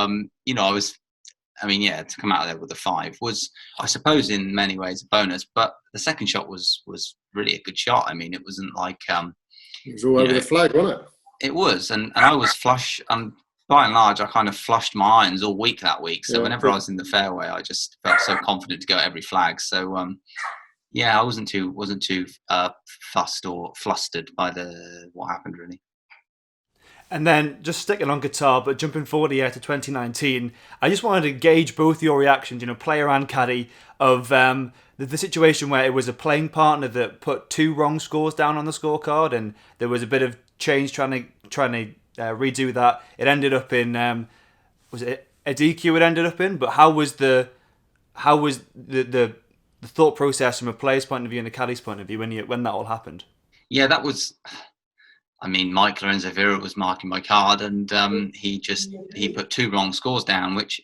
to come out of there with a 5 was, I suppose, in many ways a bonus. But the second shot was really a good shot. I mean, it wasn't like... it was all over the flag, wasn't it? It was. And I was flush. By and large, I kind of flushed my irons all week that week. So whenever I was in the fairway, I just felt so confident to go at every flag. So, I wasn't too fussed or flustered by what happened, really. And then, just sticking on Qatar, but jumping forward here to 2019, I just wanted to gauge both your reactions, player and caddy, of the situation where it was a playing partner that put 2 wrong scores down on the scorecard, and there was a bit of change trying to redo that. It ended up in, was it ETCA it ended up in? But how was the thought process from a player's point of view and a caddy's point of view when that all happened? Yeah, that was... I mean, Mike Lorenzo Vera was marking my card and he put 2 wrong scores down, which,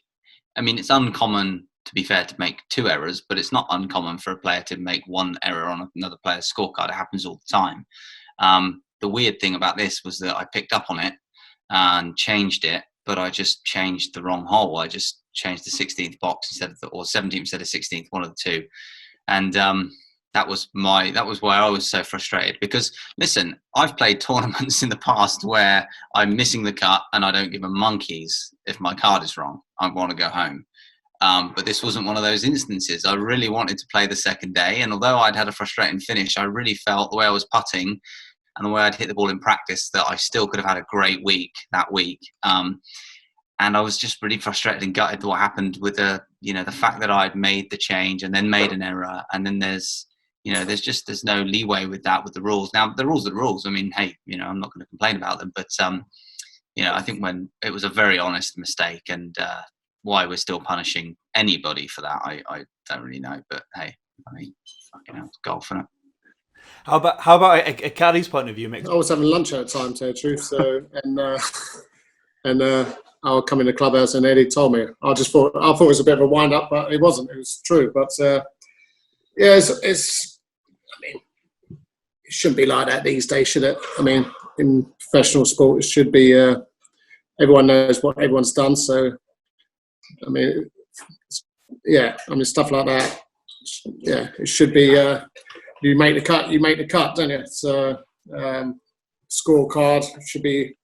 I mean, it's uncommon to be fair, to make 2 errors, but it's not uncommon for a player to make 1 error on another player's scorecard. It happens all the time. The weird thing about this was that I picked up on it and changed it, but I just changed the wrong hole. I just changed the 16th box or 17th instead of 16th, one of the two. And that was why I was so frustrated, because listen, I've played tournaments in the past where I'm missing the cut and I don't give a monkeys if my card is wrong. I want to go home. But this wasn't one of those instances. I really wanted to play the second day, and although I'd had a frustrating finish, I really felt the way I was putting and the way I'd hit the ball in practice that I still could have had a great week that week. And I was just really frustrated and gutted what happened with the fact that I'd made the change and then made an error, and then there's no leeway with that with the rules. Now the rules are the rules. I mean, hey, I'm not going to complain about them, but I think when it was a very honest mistake, and why we're still punishing anybody for that, I don't really know. But hey, I mean, fucking hell, it's golf, isn't it? How about a caddy's point of view, Mick? I was having lunch at the time, to tell you the truth. So and I'll come in the clubhouse, and Eddie told me. I thought it was a bit of a wind up, but it wasn't. It was true. But it's. I mean, it shouldn't be like that these days, should it? I mean, in professional sport, it should be. Everyone knows what everyone's done, so. I mean, stuff like that. Yeah, it should be. You make the cut, don't you? So scorecard should be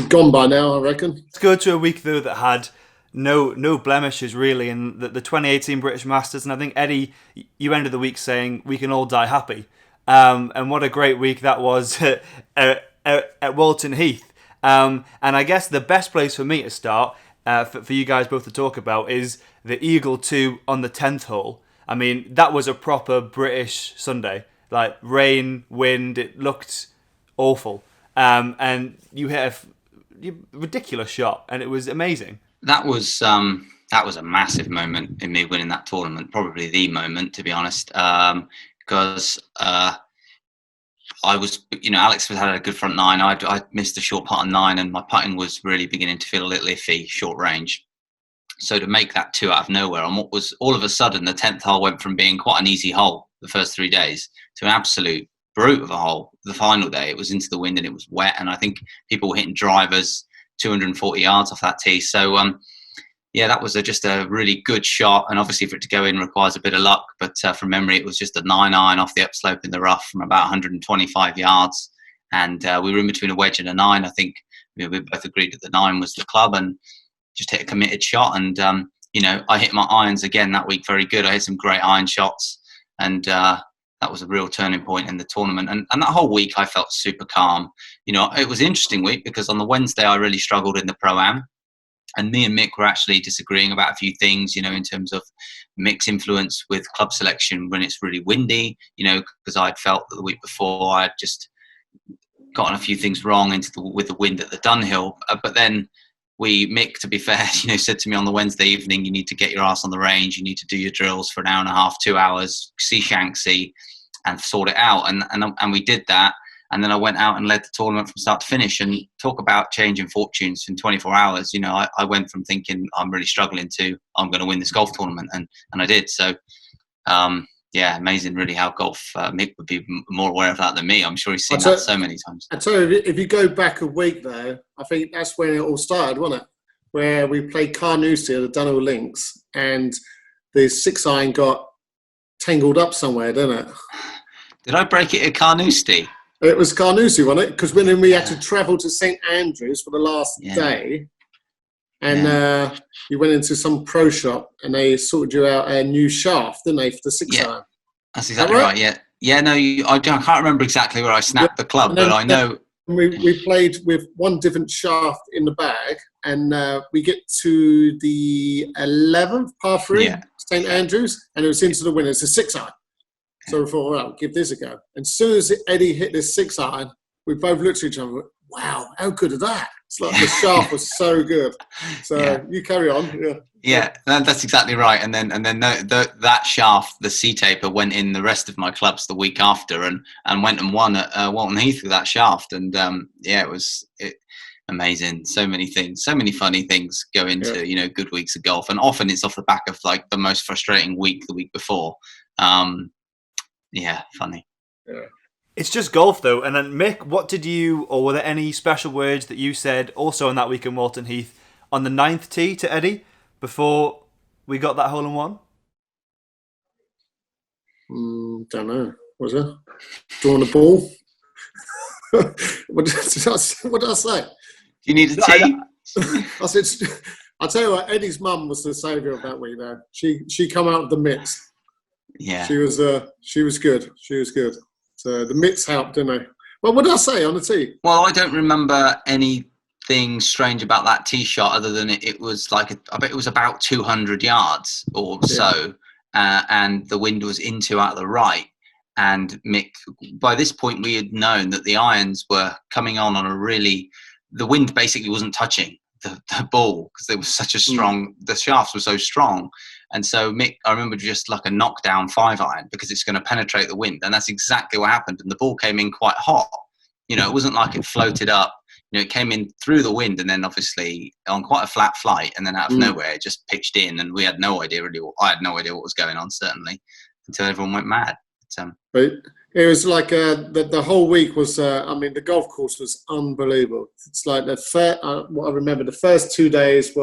gone by now, I reckon. Let's go to a week though that had no blemishes really in the 2018 British Masters, and I think Eddie, you ended the week saying we can all die happy, and what a great week that was at Walton Heath, and I guess the best place for me to start. For you guys both to talk about is the Eagle 2 on the 10th hole. I mean, that was a proper British Sunday. Like rain, wind, it looked awful. And you hit a ridiculous shot, and it was amazing. That was a massive moment in me winning that tournament. Probably the moment, to be honest, because I was, Alex had a good front nine. I missed a short putt on 9, and my putting was really beginning to feel a little iffy, short range. So to make that 2 out of nowhere, on what was all of a sudden the 10th hole went from being quite an easy hole the first 3 days to an absolute brute of a hole. The final day, it was into the wind and it was wet, and I think people were hitting drivers 240 yards off that tee. So that was just a really good shot, and obviously for it to go in requires a bit of luck, but from memory it was just a 9-iron off the upslope in the rough from about 125 yards, and we were in between a wedge and a 9. I think we both agreed that the 9 was the club, and just hit a committed shot. And I hit my irons again that week very good. I hit some great iron shots, and that was a real turning point in the tournament. And that whole week I felt super calm. It was an interesting week because on the Wednesday I really struggled in the Pro-Am. And me and Mick were actually disagreeing about a few things, in terms of Mick's influence with club selection when it's really windy, because I'd felt that the week before I'd just gotten a few things wrong with the wind at the Dunhill. But then Mick, to be fair, said to me on the Wednesday evening, you need to get your ass on the range. You need to do your drills for an hour and a half, 2 hours, see Shanksy and sort it out. And we did that. And then I went out and led the tournament from start to finish. And talk about changing fortunes in 24 hours. I went from thinking I'm really struggling to I'm going to win this golf tournament, and I did. So, amazing really how golf, Mick would be more aware of that than me. I'm sure he's seen that so many times. I tell you, if you go back a week though, I think that's when it all started, wasn't it? Where we played Carnoustie at the Dunhill Links, and the 6-iron got tangled up somewhere, didn't it? Did I break it at Carnoustie? It was Carnoustie, wasn't it? Because when we had to travel to St Andrews for the last day, and you went into some pro shop and they sorted you out a new shaft, didn't they, for the 6-iron? That's exactly right. Yeah. Yeah, no, I can't remember exactly where I snapped the club, but I know. We played with one different shaft in the bag, and we get to the 11th par 3, St Andrews, and it was into the wind. It's a 6-iron. So we thought, well, give this a go. And as soon as Eddie hit this 6-iron, we both looked at each other and went, wow, how good is that? It's like the shaft was so good. So you carry on. Yeah, that's exactly right. And then that shaft, the C-taper, went in the rest of my clubs the week after, and went and won at Walton Heath with that shaft. And it Amazing. So many things, so many funny things go into, good weeks of golf. And often it's off the back of like the most frustrating week the week before. Funny. Yeah. It's just golf though. And then Mick, were there any special words that you said also on that week in Walton Heath on the 9th tee to Eddie before we got that hole in one? Don't know. Was it? Drawing the ball? What did I say? Do you need a tee? I said, I'll tell you what, Eddie's mum was the saviour of that week though. She come out of the mitts. Yeah. She was good. She was good. So the mitts helped, didn't they? Well, what did I say on the tee? Well, I don't remember anything strange about that tee shot other than it was like, I bet it was about 200 yards or so. And the wind was out of the right. And Mick, by this point, we had known that the irons were coming on the wind basically wasn't touching the ball because there was such a strong, the shafts were so strong. And so Mick, I remember just like a knockdown 5-iron because it's going to penetrate the wind. And that's exactly what happened. And the ball came in quite hot. It wasn't like it floated up. It came in through the wind and then obviously on quite a flat flight. And then out of nowhere, it just pitched in. And we had no idea really. I had no idea what was going on, certainly, until everyone went mad. But it was like the whole week was. The golf course was unbelievable. It's like what I remember, the first 2 days it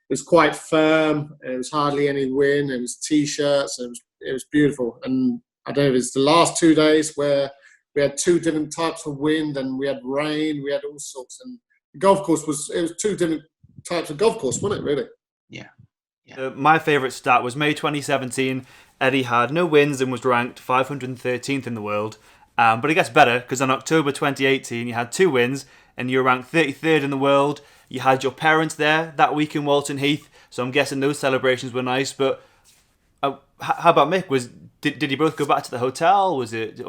was quite firm. It was hardly any wind. It was t-shirts. It was beautiful. And I don't know if it's the last 2 days where we had 2 different types of wind and we had rain. We had all sorts. And the golf course was 2 different types of golf course, wasn't it? Really? Yeah. My favourite stat was May 2017. Eddie had no wins and was ranked 513th in the world. But it gets better because on October 2018, you had 2 wins and you were ranked 33rd in the world. You had your parents there that week in Walton Heath, so I'm guessing those celebrations were nice. But how about Mick? Did you both go back to the hotel? Was it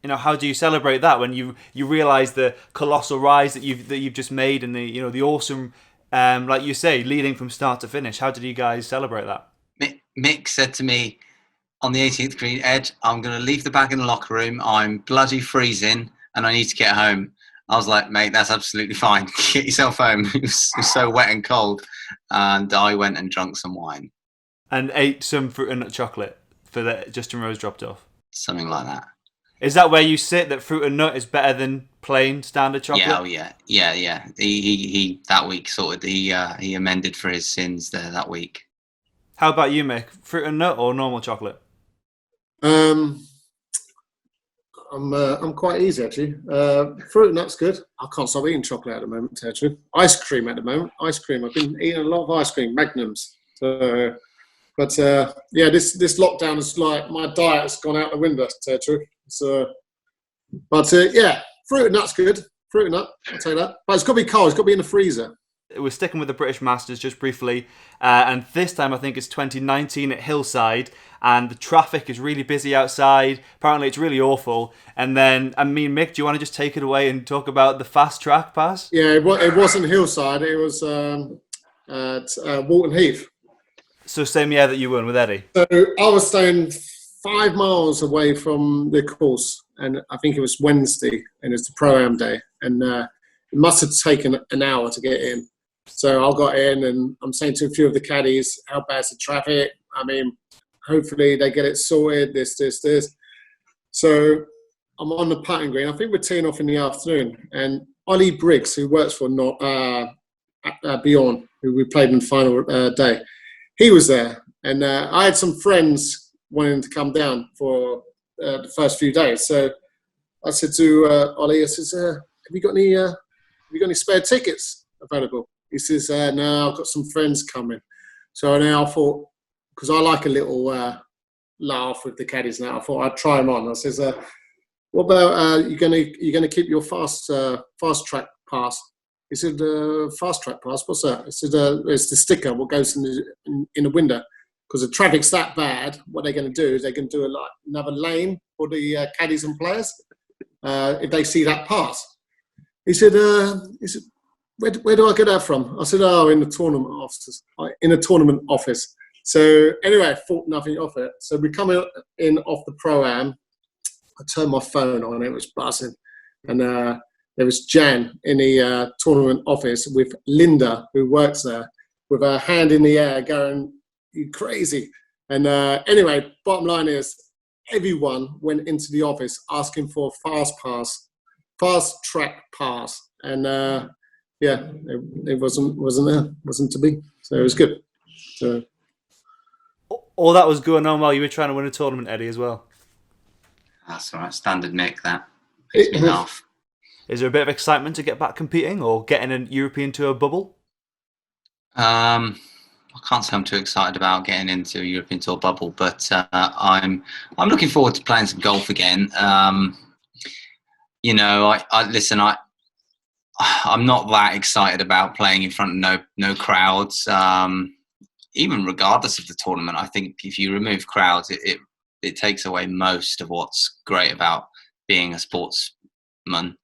how do you celebrate that when you realise the colossal rise that you've just made and the awesome, like you say, leading from start to finish? How did you guys celebrate that? Mick said to me on the 18th green, Ed, I'm going to leave the bag in the locker room. I'm bloody freezing and I need to get home. I was like, mate, that's absolutely fine. Get yourself home. It was so wet and cold. And I went and drank some wine. And ate some fruit and nut chocolate for that Justin Rose dropped off? Something like that. Is that where you sit, that fruit and nut is better than plain standard chocolate? Yeah. He that week he amended for his sins there that week. How about you, Mick? Fruit and nut or normal chocolate? I'm quite easy actually. Fruit and nut's good. I can't stop eating chocolate at the moment. Actually, ice cream at the moment. Ice cream. I've been eating a lot of ice cream, Magnums. This lockdown is like my diet has gone out the window. Fruit and nut's good. Fruit and nut, I'll tell you that. But it's got to be cold. It's got to be in the freezer. We're sticking with the British Masters just briefly, and this time I think it's 2019 at Hillside, and the traffic is really busy outside. Apparently it's really awful. And then, Mick, do you want to just take it away and talk about the fast track pass? Yeah, it wasn't Hillside. It was at Walton Heath. So same year that you won with Eddie? So I was staying 5 miles away from the course, and I think it was Wednesday, and it's the Pro-Am day, and it must have taken an hour to get in. So I got in, and I'm saying to a few of the caddies, how bad's the traffic? Hopefully they get it sorted, this. So I'm on the putting green. I think we're teeing off in the afternoon, and Ollie Briggs, who works for Beyond, who we played in the final day, he was there. And I had some friends wanting to come down for the first few days. So I said to Ollie, have you got any spare tickets available? He says, no, I've got some friends coming. So now I thought, because I like a little laugh with the caddies now, I thought I'd try them on. I says, what about you're gonna keep your fast track pass? He said, fast track pass, what's that? I said, it's the sticker what goes in the window. Because the traffic's that bad, what they're going to do is they're going to do another lane for the caddies and players if they see that pass. He said, where do I get that from? I said, in the tournament office. So anyway, I thought nothing of it. So we come in off the Pro-Am. I turned my phone on, it was buzzing. And there was Jan in the tournament office with Linda, who works there, with her hand in the air going, "You crazy." And anyway, bottom line is, everyone went into the office asking for a fast track pass. And it wasn't to be. So it was good. So all that was going on while you were trying to win a tournament, Eddie, as well. That's all right. Standard Mick, that makes me laugh. Is there a bit of excitement to get back competing or getting a European Tour bubble? I can't say I'm too excited about getting into a European Tour bubble, but I'm looking forward to playing some golf again. I'm not that excited about playing in front of no crowds. Even regardless of the tournament, I think if you remove crowds, it takes away most of what's great about being a sportsman.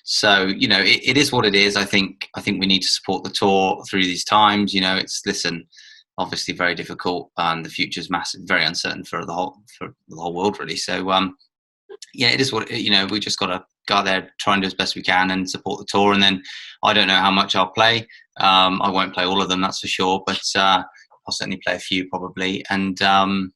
So it is what it is. I think we need to support the tour through these times. It's obviously very difficult, and the future's massive, very uncertain for the whole world, really. So it is what we just got to go there, try and do as best we can, and support the tour. And then I don't know how much I'll play. I won't play all of them, that's for sure, but I'll certainly play a few probably. And it'll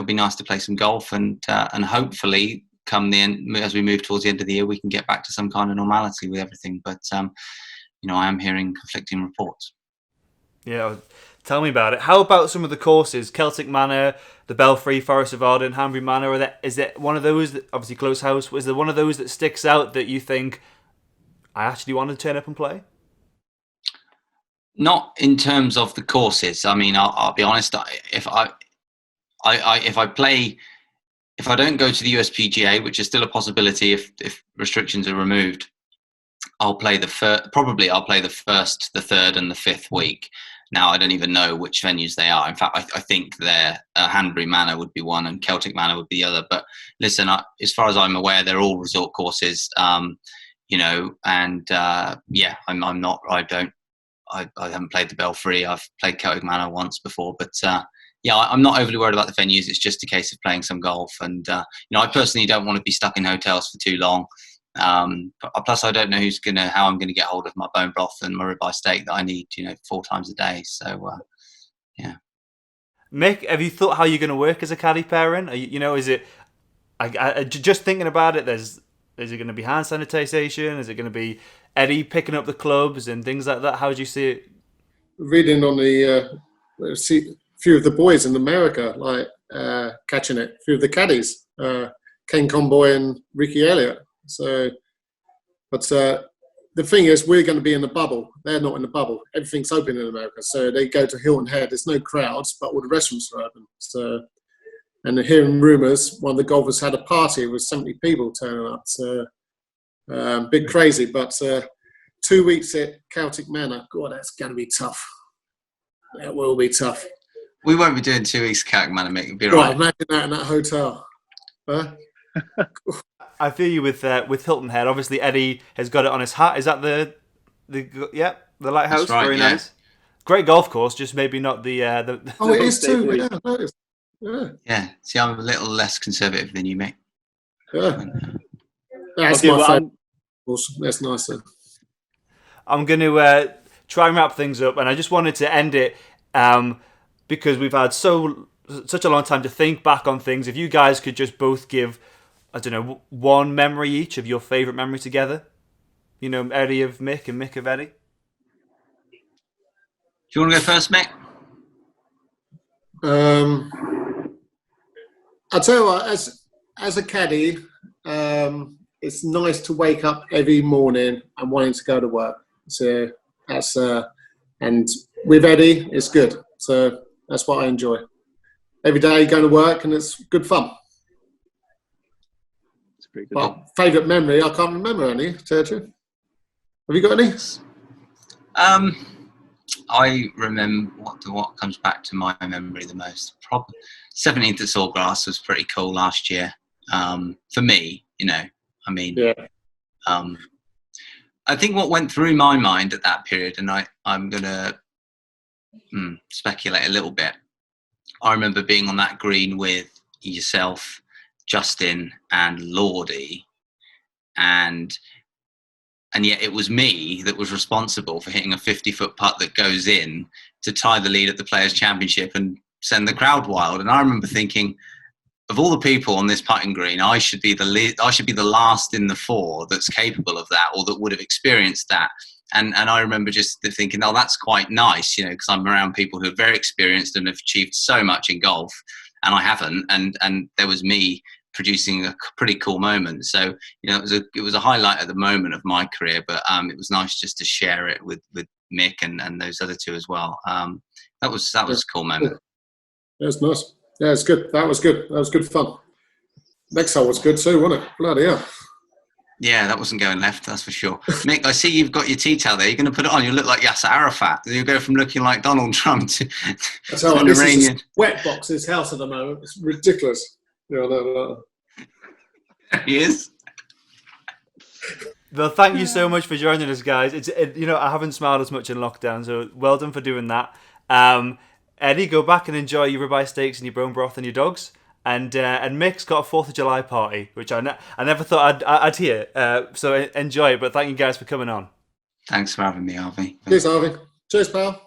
be nice to play some golf, and hopefully come the end, as we move towards the end of the year, we can get back to some kind of normality with everything. But I am hearing conflicting reports. Yeah, tell me about it. How about some of the courses? Celtic Manor, the Belfry, Forest of Arden, Hanbury Manor. Is it one of those that, obviously close house, is there one of those that sticks out that you think, I actually want to turn up and play? Not in terms of the courses. I mean, I'll be honest. If I don't go to the USPGA, which is still a possibility if restrictions are removed, I'll play the first, the third, and the fifth week. Now, I don't even know which venues they are. In fact, I think they're Hanbury Manor would be one, and Celtic Manor would be the other. But listen, as far as I'm aware, they're all resort courses. I'm not. I haven't played the Belfry. I've played Celtic Manor once before, but I'm not overly worried about the venues. It's just a case of playing some golf, and I personally don't want to be stuck in hotels for too long. Plus, I don't know how I'm gonna get hold of my bone broth and my ribeye steak that I need, 4 times a day. So, Mick, have you thought how you're gonna work as a caddy pairing? Is it? Just thinking about it. Is it going to be hand sanitation? Is it going to be Eddie picking up the clubs and things like that? How do you see it? Reading on the few of the boys in America, like catching it. A few of the caddies, Ken Comboy and Ricky Elliott. So, but the thing is, we're going to be in the bubble. They're not in the bubble. Everything's open in America, so they go to Hilton Head. There's no crowds, but all the restaurants are open. So. And hearing rumours, one of the golfers had a party with 70 people turning up. So, bit crazy. But 2 weeks at Celtic Manor, God, that's going to be tough. That will be tough. We won't be doing 2 weeks at Celtic Manor, Mick. It'll be right. Imagine that in that hotel. Huh? I feel you with Hilton Head. Obviously, Eddie has got it on his hat. Is that the lighthouse? That's right, very nice. Great golf course, just maybe not the. Oh, it is too. Yeah, that is. Yeah. See, I'm a little less conservative than you, Mick. Yeah. That's my favourite. That's nicer. I'm going to try and wrap things up, and I just wanted to end it because we've had such a long time to think back on things. If you guys could just both give, I don't know, one memory each of your favourite memory together. Eddie of Mick and Mick of Eddie. Do you want to go first, Mick? I'll tell you what, as a caddy, it's nice to wake up every morning and wanting to go to work. So that's and with Eddie, it's good. So that's what I enjoy. Every day going to work, and it's good fun. It's pretty good. But favourite memory, I can't remember any. Have you got any? I remember what comes back to my memory the most. Probably 17th at Sawgrass was pretty cool last year. For me, I mean, yeah. I think what went through my mind at that period, and I'm gonna speculate a little bit. I remember being on that green with yourself, Justin, and Lordy, and yet it was me that was responsible for hitting a 50-foot putt that goes in to tie the lead at the Players' Championship and send the crowd wild. And I remember thinking, of all the people on this putting green, I should be the last in the four that's capable of that, or that would have experienced that. And I remember just thinking, oh, that's quite nice, because I'm around people who are very experienced and have achieved so much in golf, and I haven't. And there was me producing a pretty cool moment. So it was a highlight at the moment of my career, but it was nice just to share it with Mick and those other two as well. That was a cool moment. Yeah, it was nice. Yeah, it's good. That was good. That was good fun. Next hole was good too, wasn't it? Bloody hell. Yeah, that wasn't going left, that's for sure. Mick, I see you've got your tea towel there. You're going to put it on. You look like Yasser Arafat. You'll go from looking like Donald Trump to an Iranian. Is wet box his house at the moment. It's ridiculous. No. He is. Well, thank you so much for joining us, guys. I haven't smiled as much in lockdown, so well done for doing that. Eddie, go back and enjoy your ribeye steaks and your bone broth and your dogs. And Mick's got a 4th of July party, which I never thought I'd hear. So enjoy it. But thank you guys for coming on. Thanks for having me, Harvey. Cheers, Harvey. Cheers, pal.